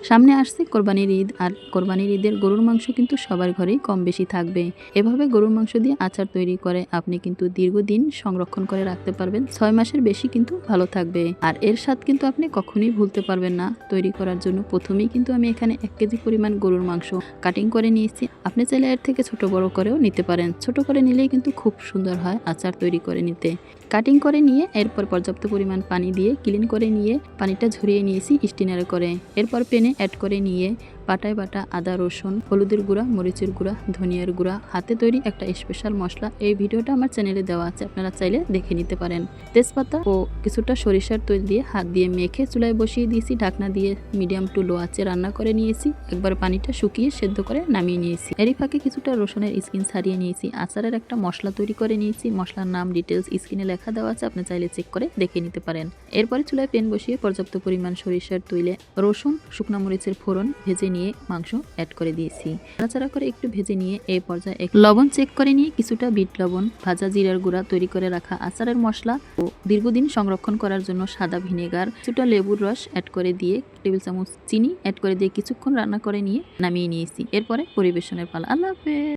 সামনে আসছে কোরবানির ঈদ, আর কোরবানির ঈদের গরুর মাংস কিন্তু সবার ঘরেই কম বেশি থাকবে। এভাবে গরুর মাংস দিয়ে আচার তৈরি করে আপনি কিন্তু দীর্ঘদিন সংরক্ষণ করে রাখতে পারবেন, 6 মাসের বেশি কিন্তু ভালো থাকবে। আর এর স্বাদ কিন্তু আপনি কখনোই ভুলতে পারবেন না। তৈরি করার জন্য প্রথমেই কিন্তু আমি এখানে 1 কেজি পরিমাণ গরুর মাংস কাটিং করে নিয়েছি। আপনি চাইলে এর থেকে ছোট বড় করেও নিতে পারেন, ছোট করে নিলেই কিন্তু খুব সুন্দর হয় আচার তৈরি করে নিতে। কাটিং করে নিয়ে এরপর পর্যাপ্ত পরিমাণ পানি দিয়ে ক্লিন করে নিয়ে পানিটা ঝরিয়ে নিয়েছি স্টিনারে করে। এরপর প্যানে অ্যাড করে নিয়ে পাটায় বাটা আদা, রসুন, হলুদের গুঁড়া, মরিচের গুঁড়া, ধনিয়ার গুঁড়া, হাতে তৈরি একটা স্পেশাল মশলা, এই ভিডিওটা আমার চ্যানেলে দেওয়া আছে, আপনারা চাইলে দেখে নিতে পারেন। তেজপাতা ও কিছুটা সরিষার তেল দিয়ে হাত দিয়ে মেখে চুলায় বসিয়ে দিয়েছি। ঢাকনা দিয়ে মিডিয়াম টু লো আঁচে রান্না করে নিয়েছি। একবার পানিটা শুকিয়ে সেদ্ধ করে নামিয়ে নিয়েছি। এরই ফাঁকে কিছুটা রসুনের স্কিন ছাড়িয়ে নিয়েছি। আচারের একটা মশলা তৈরি করে নিয়েছি। মশলার নাম ডিটেলস স্ক্রিনে লেখা দেওয়া আছে, আপনি চাইলে চেক করে দেখে নিতে পারেন। এরপরে চুলায় প্যান বসিয়ে পর্যাপ্ত পরিমাণ সরিষার তৈলে রসুন, শুকনা মরিচের ফোড়ন ভেজে নিয়ে মাংস অ্যাড করে দিয়েছি। নাড়াচাড়া করে একটু ভেজে নিয়ে এই পর্যায়ে লবণ চেক করে নিয়ে কিছুটা বিট লবণ, ভাজা জিরার গুঁড়া, তৈরি করে রাখা আচারের মশলা ও দীর্ঘদিন সংরক্ষণ করার জন্য সাদা ভিনেগার, কিছুটা লেবুর রস অ্যাড করে দিয়ে টেবিল চামচ চিনি অ্যাড করে দিয়ে কিছুক্ষণ রান্না করে নিয়ে নামিয়ে নিয়েছি। এরপরে পরিবেশনের পালা। আল্লাহ হাফেজ।